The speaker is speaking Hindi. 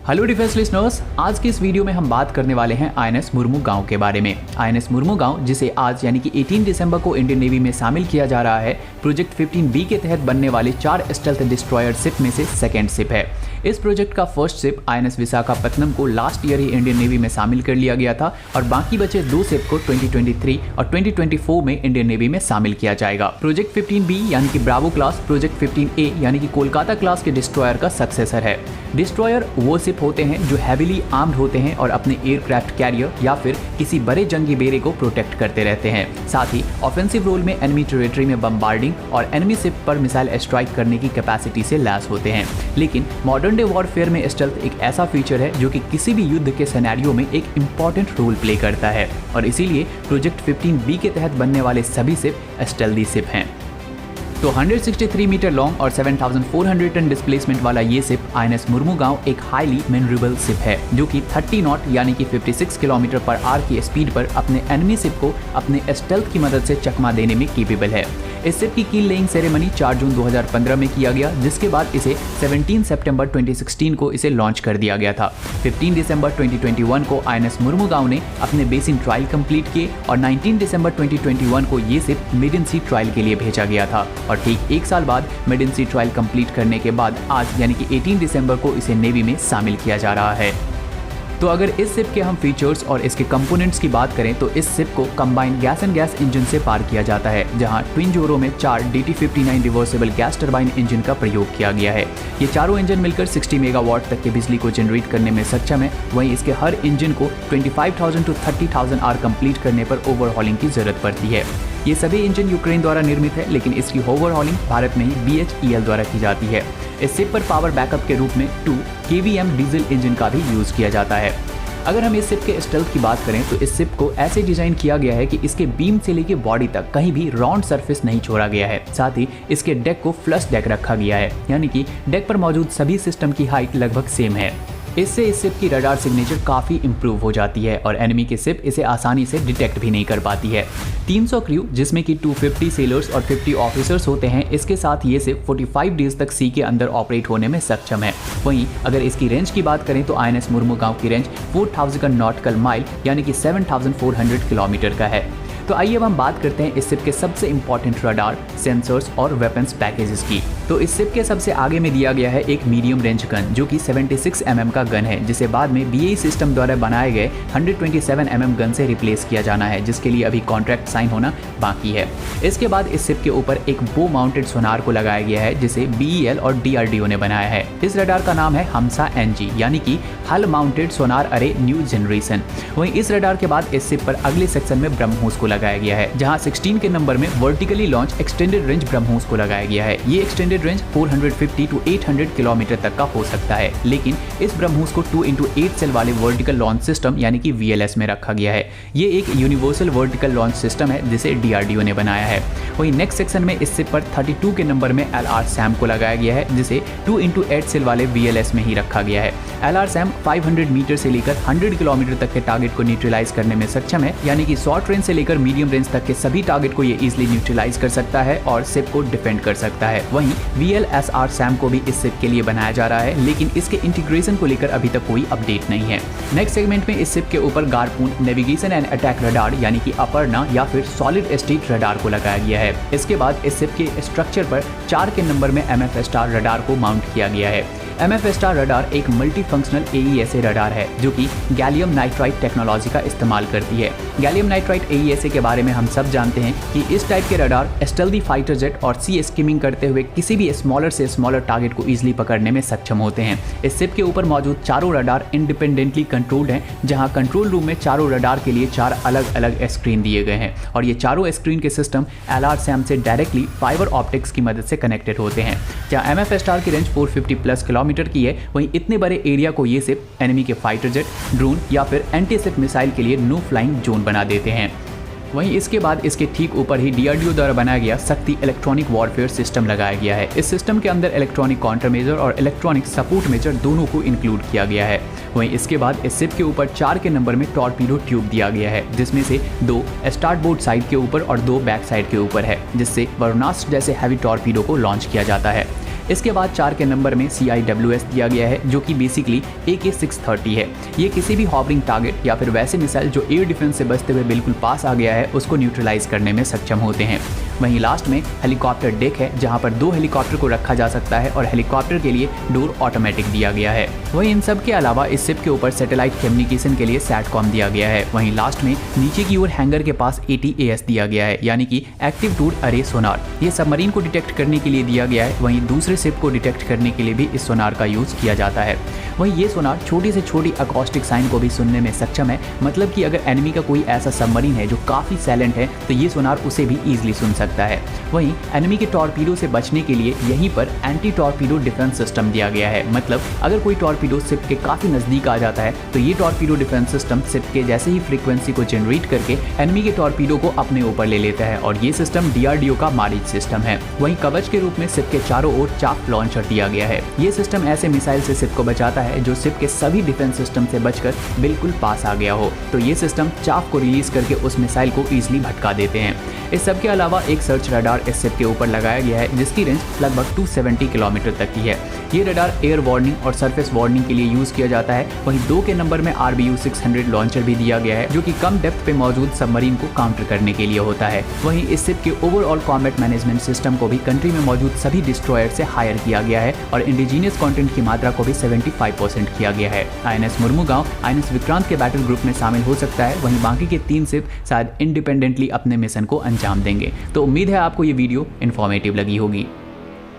हेलो डिफेंस लिसनर्स, आज की इस वीडियो में हम बात करने वाले हैं आईएनएस मुर्मू गांव के बारे में। आईएनएस मुर्मू गांव, जिसे आज यानी कि 18 दिसंबर को इंडियन नेवी में शामिल किया जा रहा है, प्रोजेक्ट 15B के तहत बनने वाले 4 स्टेल्थ डिस्ट्रॉयर शिप में से सेकेंड शिप है। इस प्रोजेक्ट का फर्स्ट शिप आईएनएस विशाखापत्तनम को लास्ट ईयर ही इंडियन नेवी में शामिल कर लिया गया था और बाकी बचे 2 शिप को 2023 और 2024 में इंडियन नेवी में शामिल किया जाएगा। प्रोजेक्ट 15B यानी कि ब्रावो क्लास प्रोजेक्ट 15A यानी कि कोलकाता क्लास के डिस्ट्रॉयर का सक्सेसर है। डिस्ट्रॉयर वो शिप होते हैं जो हैविली आर्म्ड होते हैं और अपने एयरक्राफ्ट कैरियर या फिर किसी बड़े जंगी बेड़े को प्रोटेक्ट करते रहते हैं। साथ ही ऑफेंसिव रोल में एनिमी टेरिटरी में बम्बार्डिंग और एनिमी शिप पर मिसाइल स्ट्राइक करने की कैपेसिटी से लैस होते हैं। लेकिन मॉडर्न डे वॉरफेयर में स्टेल्थ एक ऐसा फीचर है जो कि किसी भी युद्ध के सिनेरियो में एक इंपॉर्टेंट रोल प्ले करता है और इसीलिए प्रोजेक्ट 15B के तहत बनने वाले सभी शिप स्टेल्थी शिप हैं। तो 163 मीटर लॉन्ग और 7,400 टन डिस्प्लेसमेंट वाला ये शिप आईएनएस मुर्मू गांव एक हाईली मैन्यूरेबल शिप है जो कि 30 नॉट यानी कि 56 किलोमीटर पर आवर की स्पीड पर अपने एनिमी शिप को अपने स्टेल्थ की मदद से चकमा देने में कैपेबल है। इस शिप की कील लेइंग सेरेमनी 4 जून 2015 में किया गया, जिसके बाद इसे 17 सितंबर 2016 को इसे लॉन्च कर दिया गया था। 15 दिसंबर 2021 को आईएनएस मुर्मू गांव ने अपने बेसिन ट्रायल कंप्लीट किए और 19 दिसंबर 2021 को ये शिप मिड सी ट्रायल के लिए भेजा गया था और ठीक 1 साल बाद मिड सी ट्रायल कंप्लीट करने के बाद आज यानी कि 18 दिसंबर को इसे नेवी में शामिल किया जा रहा है। तो अगर इस शिप के हम फीचर्स और इसके कंपोनेंट्स की बात करें तो इस शिप को combined gas and gas engine से पार किया जाता है, जहां ट्विन जोरों में 4 DT59 reversible gas turbine engine का प्रयोग किया गया है। ये चारों इंजन मिलकर 60 मेगावाट तक की बिजली को जनरेट करने में सक्षम है। वहीं इसके हर इंजन को 25,000 to 30,000 आवर कंप्लीट करने पर ओवरहॉलिंग की जरूरत पड़ती है। ये सभी इंजन यूक्रेन द्वारा निर्मित है, लेकिन इसकी ओवरहॉलिंग भारत में ही BHEL द्वारा की जाती है। इस शिप पर पावर बैकअप के रूप में 2 kVm डीजल इंजन का भी यूज किया जाता है। अगर हम इस शिप के स्टेल्थ की बात करें तो इस शिप को ऐसे डिजाइन किया गया है कि इसके बीम से लेके बॉडी तक कहीं भी राउंड सरफेस नहीं छोड़ा गया है। साथ ही इसके डेक को फ्लश डेक रखा गया है, यानी कि डेक पर मौजूद सभी सिस्टम की हाइट लगभग सेम है। इससे इस शिप की रडार सिग्नेचर काफ़ी इंप्रूव हो जाती है और एनिमी की शिप इसे आसानी से डिटेक्ट भी नहीं कर पाती है। 300 क्रू जिसमें कि 250 सेलर्स और 50 ऑफिसर्स होते हैं, इसके साथ ये शिप 45 डेज तक सी के अंदर ऑपरेट होने में सक्षम है। वहीं अगर इसकी रेंज की बात करें तो आईएनएस मुर्मू गांव की रेंज 4000 नॉटिकल माइल यानी कि 7,400 किलोमीटर का है। तो आइए अब हम बात करते हैं इस शिप के सबसे इंपॉर्टेंट रडार, सेंसर्स और वेपन्स पैकेजेस की। तो इस शिप के सबसे आगे में दिया गया है एक मीडियम रेंज गन जो कि 76 mm का गन है, जिसे बाद में BAE सिस्टम द्वारा बनाए गए 127 mm गन से रिप्लेस किया जाना है, जिसके लिए अभी कॉन्ट्रैक्ट साइन होना बाकी है। इसके बाद इस शिप के ऊपर एक बो माउंटेड सोनार को लगाया गया है जिसे BEL और DRDO ने बनाया है। इस रडार का नाम है हमसा NG यानी कि हल माउंटेड सोनार अरे न्यू जनरेशन। वहीं इस रडार के बाद इस शिप पर अगले सेक्शन में ब्रह्मोस को लगाया गया है, जहां 16 के नंबर में vertically launch extended range BrahMos को लगाया गया है। ये एक्सटेंडेड रेंज 450 to 800 किलोमीटर तक का हो सकता है, लेकिन इस ब्रह्मोस को 2x8 सेल वाले वर्टिकल लॉन्च सिस्टम यानी कि VLS में रखा गया है। ये एक यूनिवर्सल वर्टिकल लॉन्च सिस्टम है जिसे DRDO ने बनाया है। वहीं नेक्स्ट सेक्शन में इस शिप पर 32 के नंबर में LR SAM को लगाया गया है, जिसे 2x8 सेल वाले VLS में ही रखा गया है। LR SAM 500 मीटर से लेकर 100 किलोमीटर तक के टारगेट को न्यूट्रलाइज करने में सक्षम है, यानी कि शॉर्ट रेंज से लेकर मीडियम रेंज तक के सभी टारगेट को ये इजीली न्यूट्रलाइज कर सकता है और शिप को डिफेंड कर सकता है। वहीं VLSR SAM को भी इस शिप के लिए बनाया जा रहा है, लेकिन इसके इंटीग्रेशन को लेकर अभी तक कोई अपडेट नहीं है। नेक्स्ट सेगमेंट में इस शिप के ऊपर गारपून नेविगेशन एंड अटैक रडार यानी कि अपर्णा या फिर सॉलिड स्टेट रडार को लगाया गया है। इसके बाद इस शिप के स्ट्रक्चर पर 4 के नंबर में MF स्टार रडार को माउंट किया गया है। MF स्टार रडार एक मल्टी फंक्शनल AESA रडार है जो कि गैलियम नाइट्राइड टेक्नोलॉजी का इस्तेमाल करती है। गैलियम नाइट्राइड AESA के बारे में हम सब जानते हैं कि इस टाइप के रडार स्टेल्थी फाइटर जेट और सी स्किमिंग करते हुए किसी भी स्मॉलर से स्मॉलर टारगेट को इजीली पकड़ने में सक्षम होते हैं। इस शिप के ऊपर मौजूद चारों रडार इंडिपेंडेंटली कंट्रोल्ड हैं, जहां कंट्रोल रूम में चारों रडार के लिए 4 अलग अलग स्क्रीन दिए गए हैं और ये चारों स्क्रीन के सिस्टम LR SAM से डायरेक्टली फाइबर ऑप्टिक्स की मदद से कनेक्टेड होते हैं। जहां MF स्टार की रेंज 450+ किलोमीटर की है, वहीं इतने बड़े एरिया को ये शिप एनिमी के फाइटर जेट, ड्रोन या फिर एंटी शिप मिसाइल के लिए नो फ्लाइंग जोन बना देते हैं। वहीं इसके बाद इसके ठीक ऊपर ही DRDO द्वारा बनाया गया शक्ति इलेक्ट्रॉनिक वॉरफेयर सिस्टम लगाया गया है। इस सिस्टम के अंदर इलेक्ट्रॉनिक काउंटर मेजर और इलेक्ट्रॉनिक सपोर्ट मेजर दोनों को इंक्लूड किया गया है। वहीं इसके बाद इस शिप के ऊपर 4 के नंबर में टॉर्पीडो ट्यूब दिया गया है, जिसमें से 2 स्टार्ट बोर्ड साइड के ऊपर और 2 बैक साइड के ऊपर है, जिससे वरुणास्त्र जैसे हैवी टॉर्पीडो को लॉन्च किया जाता है। इसके बाद 4 के नंबर में CIWS दिया गया है, जो कि बेसिकली AK-630 है। ये किसी भी हॉवरिंग टारगेट या फिर वैसे मिसाइल जो एयर डिफेंस से बचते हुए बिल्कुल पास आ गया है उसको न्यूट्रलाइज करने में सक्षम होते हैं। वहीं लास्ट में हेलीकॉप्टर डेक है, जहां पर 2 हेलीकॉप्टर को रखा जा सकता है और हेलीकॉप्टर के लिए डोर ऑटोमेटिक दिया गया है। वहीं इन सब के अलावा इस शिप के ऊपर सैटेलाइट कम्युनिकेशन के लिए सैटकॉम दिया गया है। वहीं लास्ट में नीचे की ओर हैंगर के पास ATAS दिया गया है, यानी कि एक्टिव टूर अरे सोनार। ये सबमरीन को डिटेक्ट करने के लिए दिया गया है। वहीं दूसरे शिप को डिटेक्ट करने के लिए भी इस सोनार का यूज किया जाता है। वहीं ये सोनार छोटी से छोटी अकॉस्टिक साइन को भी सुनने में सक्षम है, मतलब कि अगर एनिमी का कोई ऐसा सबमरीन है जो काफी साइलेंट है तो ये सोनार उसे भी इजीली सुन सकता है। वहीं एनिमी के टॉर्पीडो से बचने के लिए यहीं पर एंटी टॉर्पीडो डिफेंस सिस्टम दिया गया है, मतलब अगर कोई टॉर्पीडो शिप के काफी नजदीक आ जाता है तो ये टॉर्पीडो डिफेंस सिस्टम शिप के जैसे ही फ्रीक्वेंसी को जनरेट करके एनिमी के टॉर्पीडो को अपने ऊपर ले लेता है और ये सिस्टम DRDO का मारिज सिस्टम है। वहीं कवच के रूप में शिप के चारों ओर चाफ लॉन्चर दिया गया है। ये सिस्टम ऐसे मिसाइल से शिप को बचाता है जो शिप के सभी डिफेंस सिस्टम से बचकर बिल्कुल पास आ गया हो, तो ये सिस्टम चाफ को रिलीज करके उस मिसाइल को इजीली भटका देते हैं। इस सब के अलावा एक सर्च रडार इस शिप के ऊपर लगाया गया है, जिसकी रेंज लगभग 270 किलोमीटर तक की है। ये रडार एयर वार्निंग और सरफेस वार्निंग के लिए यूज किया जाता है। वहीं 2 के नंबर में RBU-600 लॉन्चर भी दिया गया है, जो कि कम डेप्थ पे मौजूद सबमरीन को काउंटर करने के लिए होता है। वहीं इस शिप के ओवरऑल कॉम्बैट मैनेजमेंट सिस्टम को भी कंट्री में मौजूद सभी डिस्ट्रॉयर से हायर किया गया है और इंडिजीनियस कंटेंट की मात्रा को भी 75% किया गया है। INS मुर्मुगांव INS विक्रांत के बैटल ग्रुप में शामिल हो सकता है। वहीं बाकी के 3 शिप शायद इंडिपेंडेंटली अपने मिशन को अंजाम देंगे। तो उम्मीद है आपको ये वीडियो इन्फॉर्मेटिव लगी होगी।